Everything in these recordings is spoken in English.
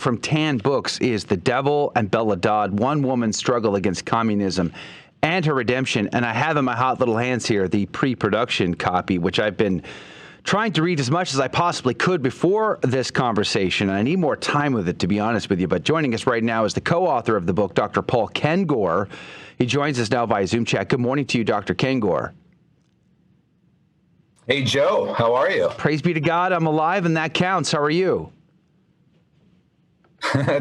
from Tan Books is The Devil and Bella Dodd, One Woman's Struggle Against Communism and Her Redemption. And I have in my hot little hands here the pre-production copy, which I've been trying to read as much as I possibly could before this conversation. I need more time with it, to be honest with you. But joining us right now is the co-author of the book, Dr. Paul Kengor. He joins us now via Zoom chat. Good morning to you, Dr. Kengor. Hey, Joe. How are you? Praise be to God. I'm alive, and that counts. How are you?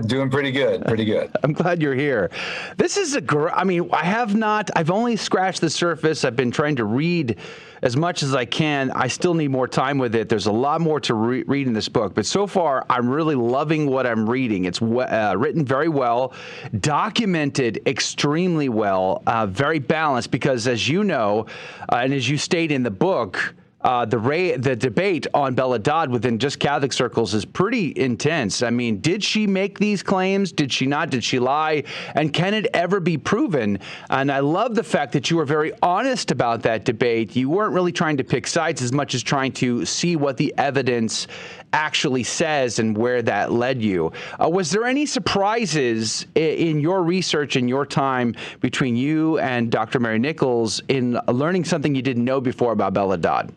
Doing pretty good. Pretty good. I'm glad you're here. This is I've only scratched the surface. I've been trying to read as much as I can. I still need more time with it. There's a lot more to read in this book, but so far I'm really loving what I'm reading. It's written very well, documented extremely well, very balanced, because as you know, and as you state in the book, the debate on Bella Dodd within just Catholic circles is pretty intense. I mean, did she make these claims? Did she not? Did she lie? And can it ever be proven? And I love the fact that you were very honest about that debate. You weren't really trying to pick sides as much as trying to see what the evidence actually says and where that led you. Was there any surprises in your research and your time between you and Dr. Mary Nichols in learning something you didn't know before about Bella Dodd?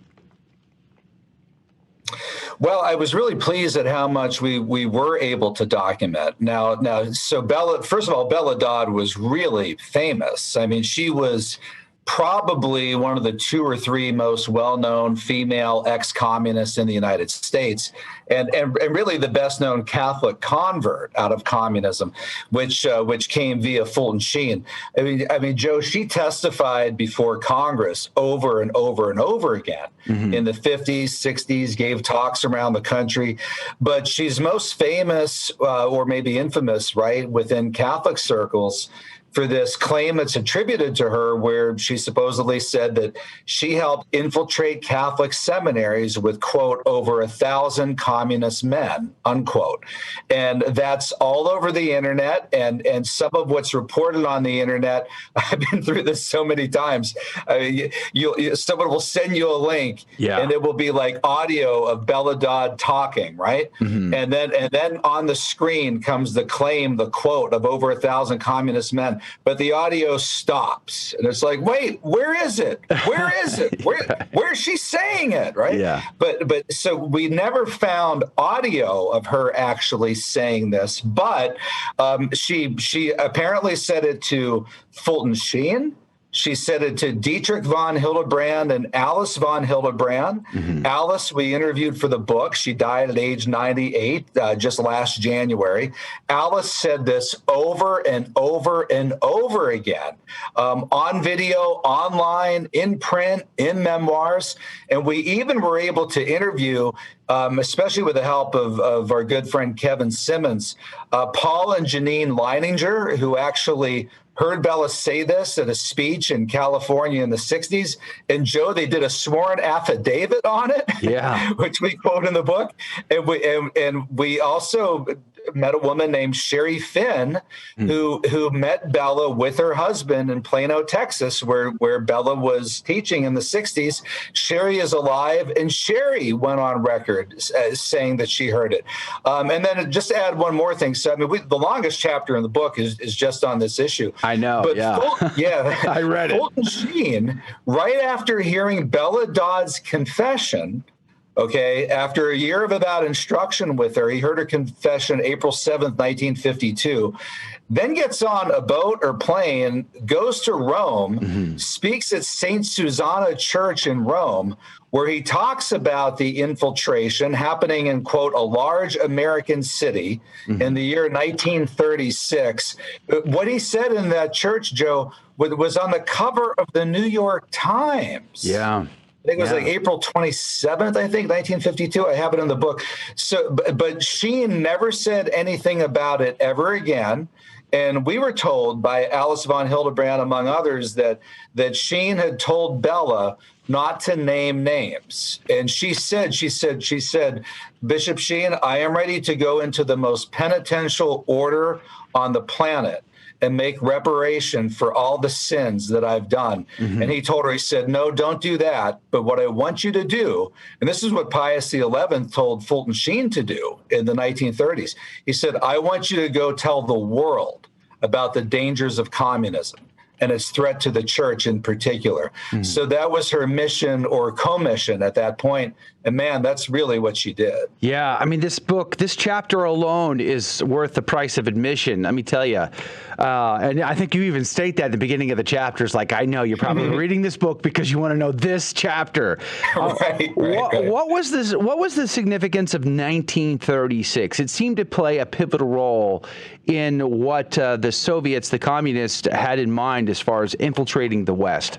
Well, I was really pleased at how much we were able to document. So first of all, Bella Dodd was really famous. I mean, she was probably one of the 2 or 3 most well-known female ex-communists in the United States, and really the best-known Catholic convert out of communism, which came via Fulton Sheen. I mean, Joe, she testified before Congress over and over and over again in the 50s, 60s, gave talks around the country, but she's most famous, or maybe infamous, right, within Catholic circles, for this claim that's attributed to her, where she supposedly said that she helped infiltrate Catholic seminaries with, quote, over 1,000 communist men, unquote. And that's all over the internet. And some of what's reported on the internet, I've been through this so many times. Someone will send you a link, and it will be like audio of Bella Dodd talking, right? And then on the screen comes the claim, the quote of over 1,000 communist men. But the audio stops, and it's like, wait, where is it? Where is it? Where is she saying it? Right? Yeah. But so we never found audio of her actually saying this, but she apparently said it to Fulton Sheen. She said it to Dietrich von Hildebrand and Alice von Hildebrand. Alice, we interviewed for the book. She died at age 98 just last January. Alice said this over and over and over again, on video, online, in print, in memoirs. And we even were able to interview, especially with the help of our good friend Kevin Simmons, Paul and Janine Leininger, who actually heard Bella say this at a speech in California in the 60s. And Joe, they did a sworn affidavit on it, which we quote in the book. And we also met a woman named Sherry Finn, who met Bella with her husband in Plano, Texas, where Bella was teaching in the 60s. Sherry is alive, and Sherry went on record saying that she heard it. And then just to add one more thing. So, I mean, the longest chapter in the book is just on this issue. I know, but yeah. I read it. Fulton Sheen, right after hearing Bella Dodd's confession, okay, after a year of about instruction with her, he heard her confession April 7th, 1952, then gets on a boat or plane, goes to Rome, speaks at St. Susanna Church in Rome, where he talks about the infiltration happening in, quote, a large American city in the year 1936. What he said in that church, Joe, was on the cover of the New York Times. Yeah. I think it was like April 27th, I think, 1952. I have it in the book. So, but Sheen never said anything about it ever again. And we were told by Alice von Hildebrand, among others, that Sheen had told Bella not to name names. And she said, Bishop Sheen, I am ready to go into the most penitential order on the planet. and make reparation for all the sins that I've done. And he told her, he said, no, don't do that. But what I want you to do, and this is what Pius XI told Fulton Sheen to do in the 1930s. He said, I want you to go tell the world about the dangers of communism and its threat to the church in particular. So that was her mission or commission at that point. And man, that's really what she did. Yeah, I mean, this book, this chapter alone is worth the price of admission, let me tell you. And I think you even state that at the beginning of the chapters, like, I know you're probably reading this book because you want to know this chapter. Right. What was the significance of 1936? It seemed to play a pivotal role in what the Soviets, the communists, had in mind as far as infiltrating the West.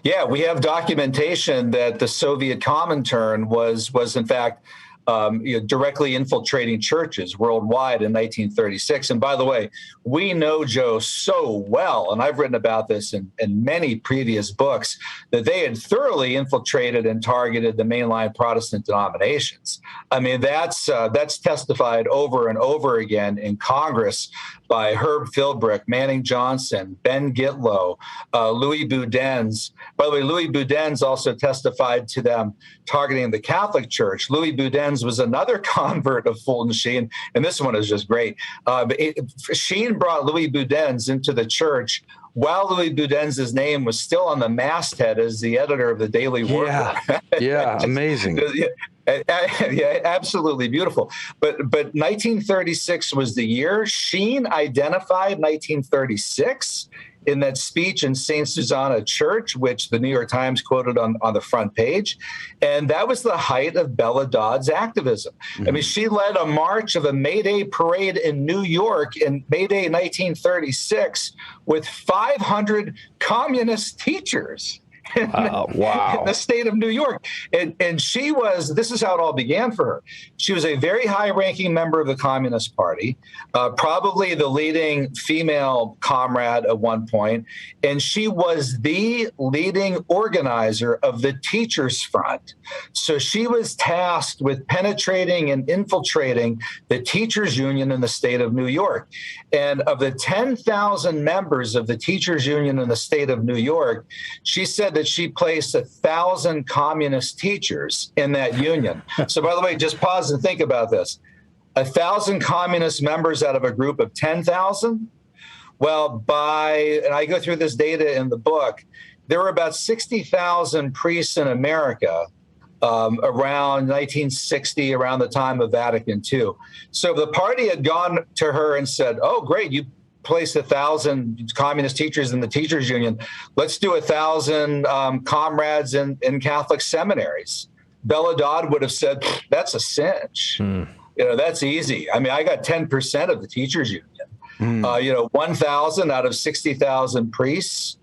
Yeah, we have documentation that the Soviet Comintern was in fact directly infiltrating churches worldwide in 1936. And by the way, we know, Joe, so well, and I've written about this in many previous books, that they had thoroughly infiltrated and targeted the mainline Protestant denominations. I mean, that's testified over and over again in Congress by Herb Philbrick, Manning Johnson, Ben Gitlow, Louis Boudin's. By the way, Louis Boudin's also testified to them targeting the Catholic Church. Louis Boudin's was another convert of Fulton Sheen, and this one is just great. Sheen brought Louis Boudin's into the church while Louis Boudin's name was still on the masthead as the editor of the Daily Worker. Yeah, amazing. Yeah, absolutely beautiful. But 1936 was the year. Sheen identified 1936 in that speech in St. Susanna Church, which the New York Times quoted on the front page. And that was the height of Bella Dodd's activism. I mean, she led a march of a May Day parade in New York in May Day 1936 with 500 communist teachers. Wow. In the state of New York. And she was, this is how it all began for her. She was a very high-ranking member of the Communist Party, probably the leading female comrade at one point, and she was the leading organizer of the Teachers Front. So she was tasked with penetrating and infiltrating the teachers union in the state of New York. And of the 10,000 members of the teachers union in the state of New York, she said that she placed 1,000 communist teachers in that union. So by the way, just pause and think about this. 1,000 communist members out of a group of 10,000? Well, and I go through this data in the book, there were about 60,000 priests in America around 1960, around the time of Vatican II. So the party had gone to her and said, oh, great, you placed 1,000 communist teachers in the teachers union. Let's do 1,000 comrades in Catholic seminaries. Bella Dodd would have said, that's a cinch. That's easy. I mean, I got 10% of the teachers union. 1,000 out of 60,000 priests.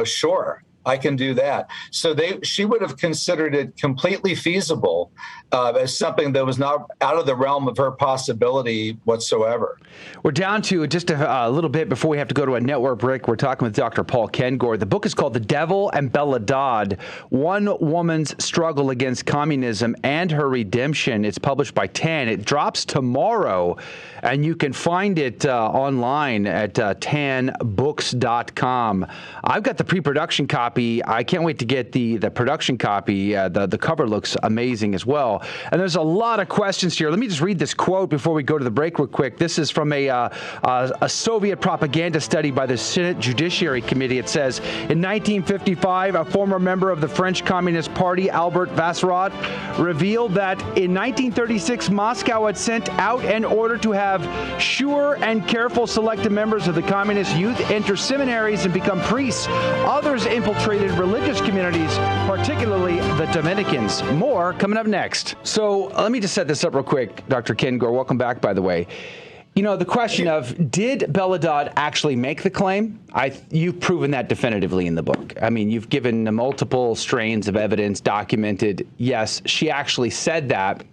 Sure, I can do that. So she would have considered it completely feasible as something that was not out of the realm of her possibility whatsoever. We're down to just a little bit before we have to go to a network break. We're talking with Dr. Paul Kengor. The book is called The Devil and Bella Dodd, One Woman's Struggle Against Communism and Her Redemption. It's published by TAN. It drops tomorrow, and you can find it online at tanbooks.com. I've got the pre-production copy. I can't wait to get the production copy. The cover looks amazing as well. And there's a lot of questions here. Let me just read this quote before we go to the break real quick. This is from a Soviet propaganda study by the Senate Judiciary Committee. It says, in 1955, a former member of the French Communist Party, Albert Vassarot, revealed that in 1936, Moscow had sent out an order to have sure and careful selected members of the communist youth enter seminaries and become priests. Others infiltrated religious communities, particularly the Dominicans. More coming up next. So let me just set this up real quick, Dr. Kengor. Welcome back, by the way. The question of, did Bella Dodd actually make the claim? You've proven that definitively in the book. I mean, you've given multiple strains of evidence documented. Yes, she actually said that.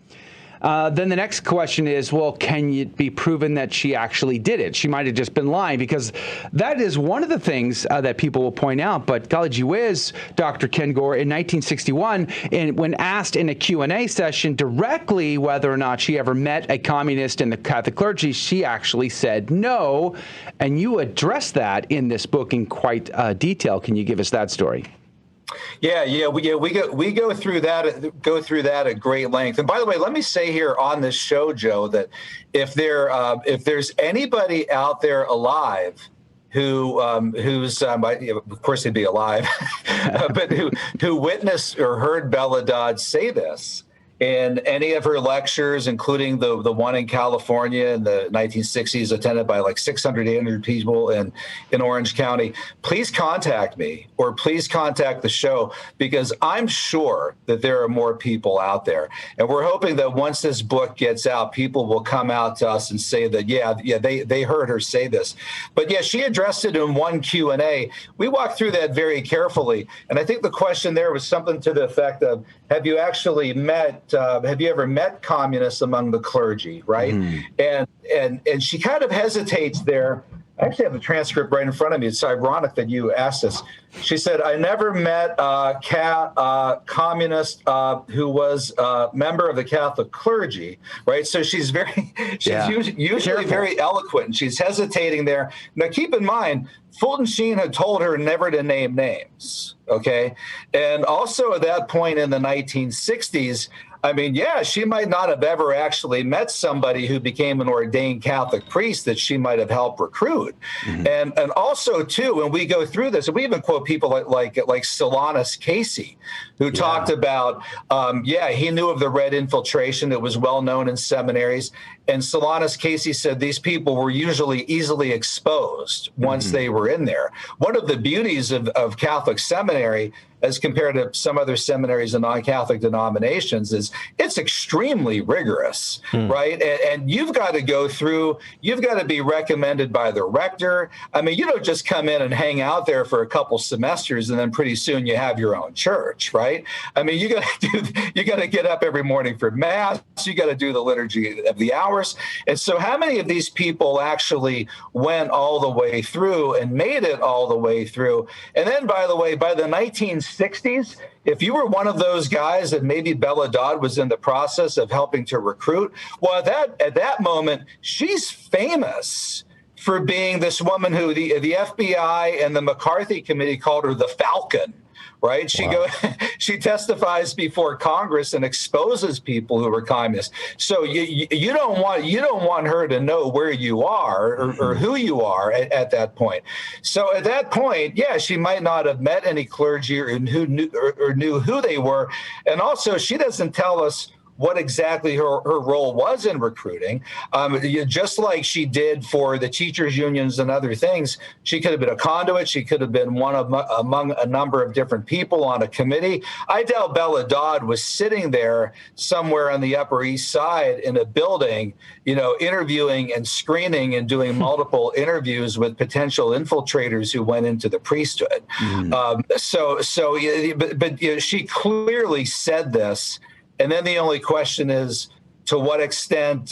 Then the next question is, well, can it be proven that she actually did it? She might have just been lying, because that is one of the things that people will point out. But golly gee whiz, Dr. Kengor, in 1961, when asked in a Q&A session directly whether or not she ever met a communist in the Catholic clergy, she actually said no. And you address that in this book in quite detail. Can you give us that story? Yeah, we go through that at great length. And by the way, let me say here on this show, Joe, that if there's anybody out there alive who's of course he'd be alive, but who witnessed or heard Bella Dodd say this in any of her lectures, including the one in California in the 1960s, attended by like 600, 800 people in Orange County, please contact me or please contact the show, because I'm sure that there are more people out there. And we're hoping that once this book gets out, people will come out to us and say that, they heard her say this. But yeah, she addressed it in one Q&A. We walked through that very carefully. And I think the question there was something to the effect of, have you ever met communists among the clergy, right? And she kind of hesitates there. I actually have the transcript right in front of me. It's ironic that you asked this. She said, I never met a communist who was a member of the Catholic clergy, right? So she's usually very eloquent, and she's hesitating there. Now, keep in mind, Fulton Sheen had told her never to name names, okay? And also at that point in the 1960s, I mean, yeah, she might not have ever actually met somebody who became an ordained Catholic priest that she might have helped recruit. And also, too, when we go through this, and we even quote people like Solanus Casey, who talked about, he knew of the red infiltration that was well known in seminaries. And Solanus Casey said these people were usually easily exposed once they were in there. One of the beauties of Catholic seminary, as compared to some other seminaries and non-Catholic denominations, is it's extremely rigorous, right? And you've got to go through, you've got to be recommended by the rector. I mean, you don't just come in and hang out there for a couple semesters and then pretty soon you have your own church, right? I mean, you got to get up every morning for mass. You got to do the liturgy of the hours. And so how many of these people actually went all the way through and made it all the way through? And then, by the way, by the 1960s, if you were one of those guys that maybe Bella Dodd was in the process of helping to recruit, well, at that moment, she's famous for being this woman who the FBI and the McCarthy committee called her the Falcon. Right. She testifies before Congress and exposes people who are communists. So you don't want her to know where you are or who you are at that point. So at that point, yeah, she might not have met any clergy or knew who they were. And also, she doesn't tell us what exactly her role was in recruiting. Just like she did for the teachers' unions and other things, she could have been a conduit. She could have been among a number of different people on a committee. I doubt Bella Dodd was sitting there somewhere on the Upper East Side in a building, interviewing and screening and doing multiple interviews with potential infiltrators who went into the priesthood. But she clearly said this. And then the only question is, to what extent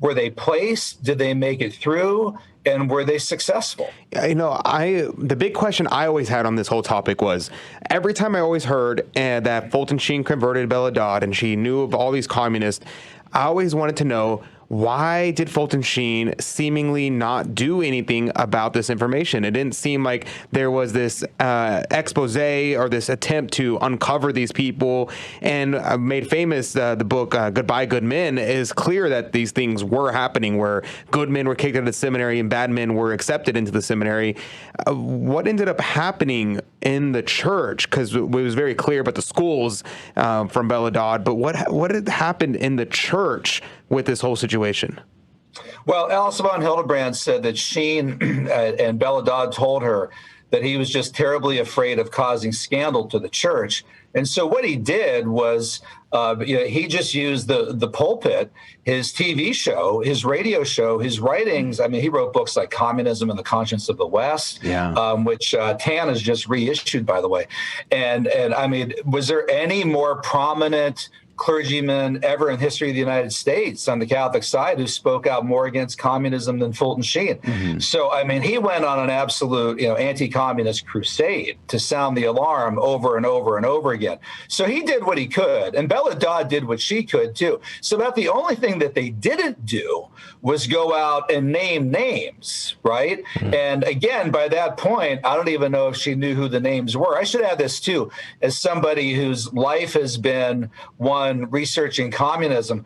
were they placed? Did they make it through? And were they successful? The big question I always had on this whole topic was, every time I always heard that Fulton Sheen converted Bella Dodd and she knew of all these communists, I always wanted to know, why did Fulton Sheen seemingly not do anything about this information? It didn't seem like there was this expose or this attempt to uncover these people. And made famous, the book Goodbye, Good Men, is clear that these things were happening, where good men were kicked out of the seminary and bad men were accepted into the seminary. What ended up happening in the church? Because it was very clear about the schools from Bella Dodd, but what had happened in the church with this whole situation? Well, Alice von Hildebrand said that Sheen and Bella Dodd told her that he was just terribly afraid of causing scandal to the church. And so what he did was he just used the pulpit, his TV show, his radio show, his writings. I mean, he wrote books like Communism and the Conscience of the West, which Tan has just reissued, by the way. And I mean, was there any more prominent clergyman ever in history of the United States on the Catholic side who spoke out more against communism than Fulton Sheen. Mm-hmm. So, I mean, he went on an absolute, anti-communist crusade to sound the alarm over and over and over again. So he did what he could, and Bella Dodd did what she could too. So about the only thing that they didn't do was go out and name names, right? Mm-hmm. And again, by that point, I don't even know if she knew who the names were. I should add this too, as somebody whose life has been one researching communism.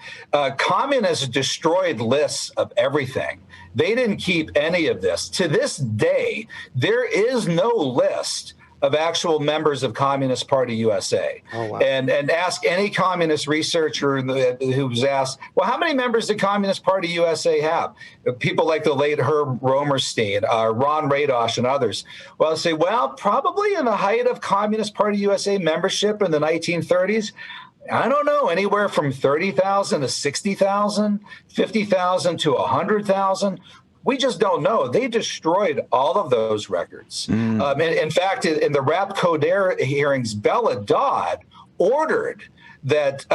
Communists destroyed lists of everything. They didn't keep any of this. To this day, there is no list of actual members of Communist Party USA. Oh, wow. And ask any communist researcher who was asked, well, how many members did Communist Party USA have? People like the late Herb Romerstein, Ron Radosh, and others. Well, say, well, probably in the height of Communist Party USA membership in the 1930s, I don't know, anywhere from 30,000 to 60,000, 50,000 to 100,000. We just don't know. They destroyed all of those records. In fact, in the Rap Coder hearings, Bella Dodd ordered that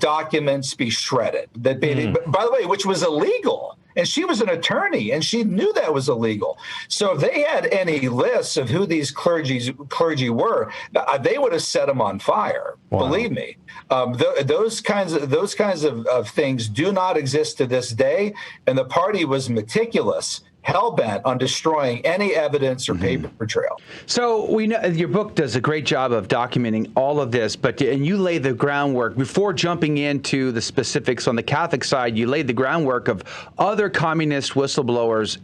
documents be shredded. By the way, which was illegal. And she was an attorney, and she knew that was illegal. So if they had any lists of who these clergy were, they would have set them on fire. Wow. Believe me. Those kinds of things do not exist to this day, and the party was meticulous, hell-bent on destroying any evidence or paper trail. So we know your book does a great job of documenting all of this, and you lay the groundwork before jumping into the specifics on the Catholic side. You laid the groundwork of other communist whistleblowers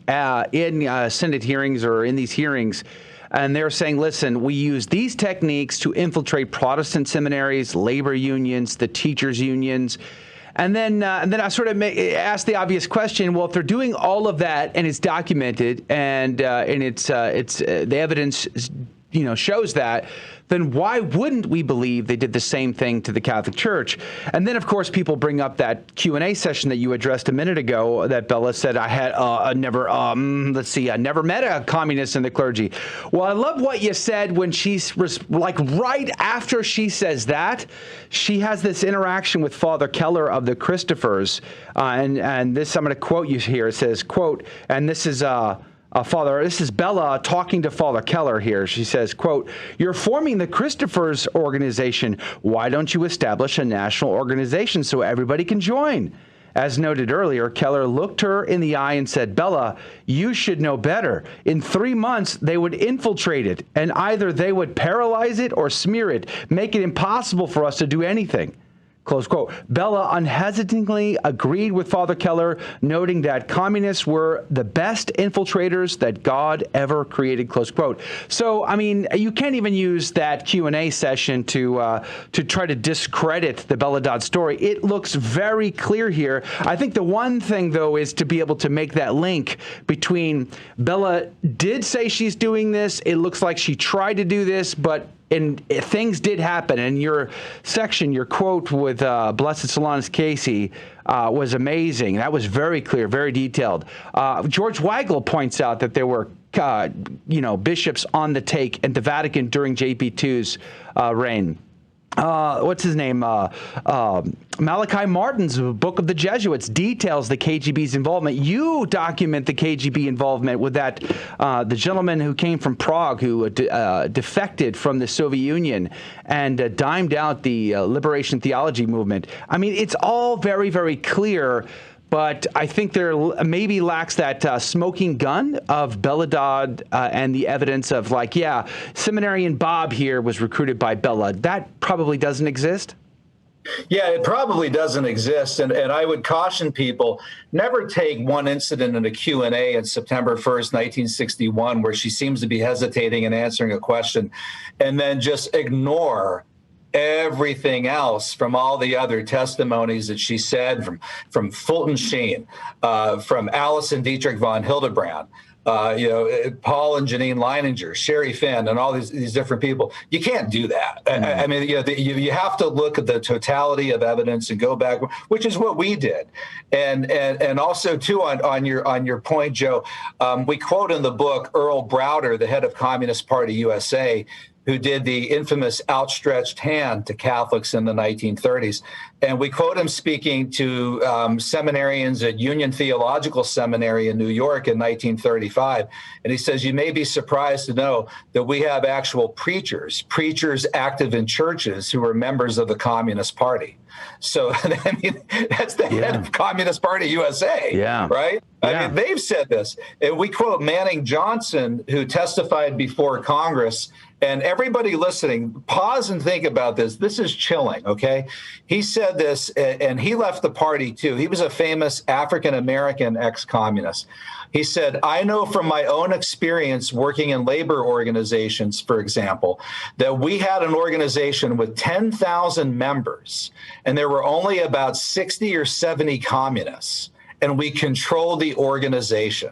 in Senate hearings or in these hearings. And they're saying, listen, we use these techniques to infiltrate Protestant seminaries, labor unions, the teachers' unions. And then I sort of asked the obvious question: well, if they're doing all of that and it's documented and it's the evidence, shows that, then why wouldn't we believe they did the same thing to the Catholic Church? And then, of course, people bring up that Q&A session that you addressed a minute ago that Bella said, I never met a communist in the clergy. Well, I love what you said when she's like right after she says that, she has this interaction with Father Keller of the Christophers. And this, I'm going to quote you here. It says, quote, and this is this is Bella talking to Father Keller here. She says, quote, "You're forming the Christophers organization. Why don't you establish a national organization so everybody can join?" As noted earlier, Keller looked her in the eye and said, "Bella, you should know better. In 3 months, they would infiltrate it, and either they would paralyze it or smear it, make it impossible for us to do anything." Close quote. Bella unhesitatingly agreed with Father Keller, noting that communists were the best infiltrators that God ever created. Close quote. So, I mean, you can't even use that Q&A session to try to discredit the Bella Dodd story. It looks very clear here. I think the one thing, though, is to be able to make that link between Bella did say she's doing this. It looks like she tried to do this, but things did happen. And your section, your quote with Blessed Solanus Casey was amazing. That was very clear, very detailed. George Weigel points out that there were, bishops on the take at the Vatican during JP2's reign. What's his name? Malachi Martin's Book of the Jesuits details the KGB's involvement. You document the KGB involvement with that the gentleman who came from Prague who defected from the Soviet Union and dimed out the liberation theology movement. I mean, it's all very, very clear. But I think there maybe lacks that smoking gun of Bella Dodd and the evidence of seminarian Bob here was recruited by Bella. That probably doesn't exist. Yeah, it probably doesn't exist. And I would caution people, never take one incident in a Q&A on September 1st, 1961, where she seems to be hesitating and answering a question, and then just ignore everything else from all the other testimonies that she said from Fulton Sheen, from Alison Dietrich von Hildebrand, Paul and Janine Leininger, Sherry Finn, and all these different people. You can't do that. I mean, you have to look at the totality of evidence and go back, which is what we did. And also too on your point, Joe, we quote in the book Earl Browder, the head of Communist Party USA. who did the infamous outstretched hand to Catholics in the 1930s. And we quote him speaking to seminarians at Union Theological Seminary in New York in 1935. And he says, "You may be surprised to know that we have actual preachers active in churches who are members of the Communist Party." So, I mean, that's the head of Communist Party USA, right? I mean, they've said this. And we quote Manning Johnson, who testified before Congress. And everybody listening, pause and think about this. This is chilling, okay? He said this, and he left the party too. He was a famous African-American ex-communist. He said, "I know from my own experience working in labor organizations, for example, that we had an organization with 10,000 members, and there were only about 60 or 70 communists, and we controlled the organization."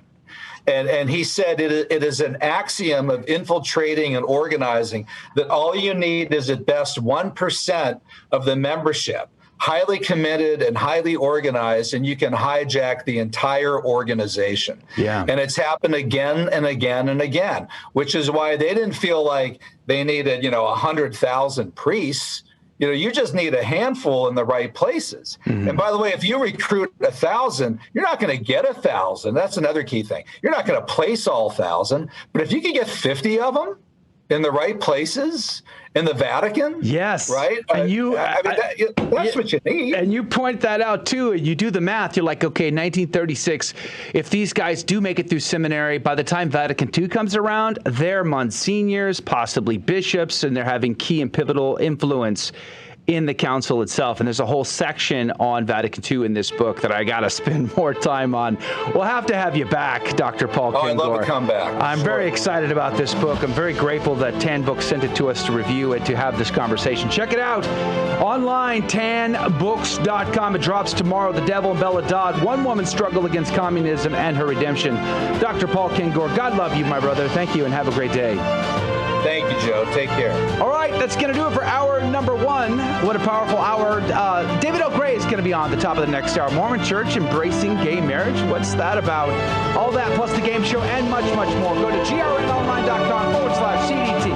And he said it is an axiom of infiltrating and organizing that all you need is at best 1% of the membership, highly committed and highly organized, and you can hijack the entire organization. And it's happened again and again and again, which is why they didn't feel like they needed, 100,000 priests. You just need a handful in the right places. And by the way, if you recruit 1,000, you're not going to get 1,000. That's another key thing. You're not going to place all 1,000, but if you can get 50 of them in the right places in the Vatican, right? And that's what you need. And you point that out too. You do the math. You're like, okay, 1936. If these guys do make it through seminary, by the time Vatican II comes around, they're monsignors, possibly bishops, and they're having key and pivotal influence in the council itself. And there's a whole section on Vatican II in this book that I got to spend more time on. We'll have to have you back, Dr. Paul Kengor. I'd love to come back. I'm very excited about this book. I'm very grateful that Tan Books sent it to us to review it, to have this conversation. Check it out online, tanbooks.com. It drops tomorrow. The Devil and Bella Dodd, one woman's struggle against communism and her redemption. Dr. Paul Kengor, God love you, my brother. Thank you and have a great day. Thank you, Joe. Take care. All right, that's going to do it for hour number one. What a powerful hour. David L. Gray is going to be on the top of the next hour. Mormon Church embracing gay marriage. What's that about? All that plus the game show and much, much more. Go to grnonline.com/CDT.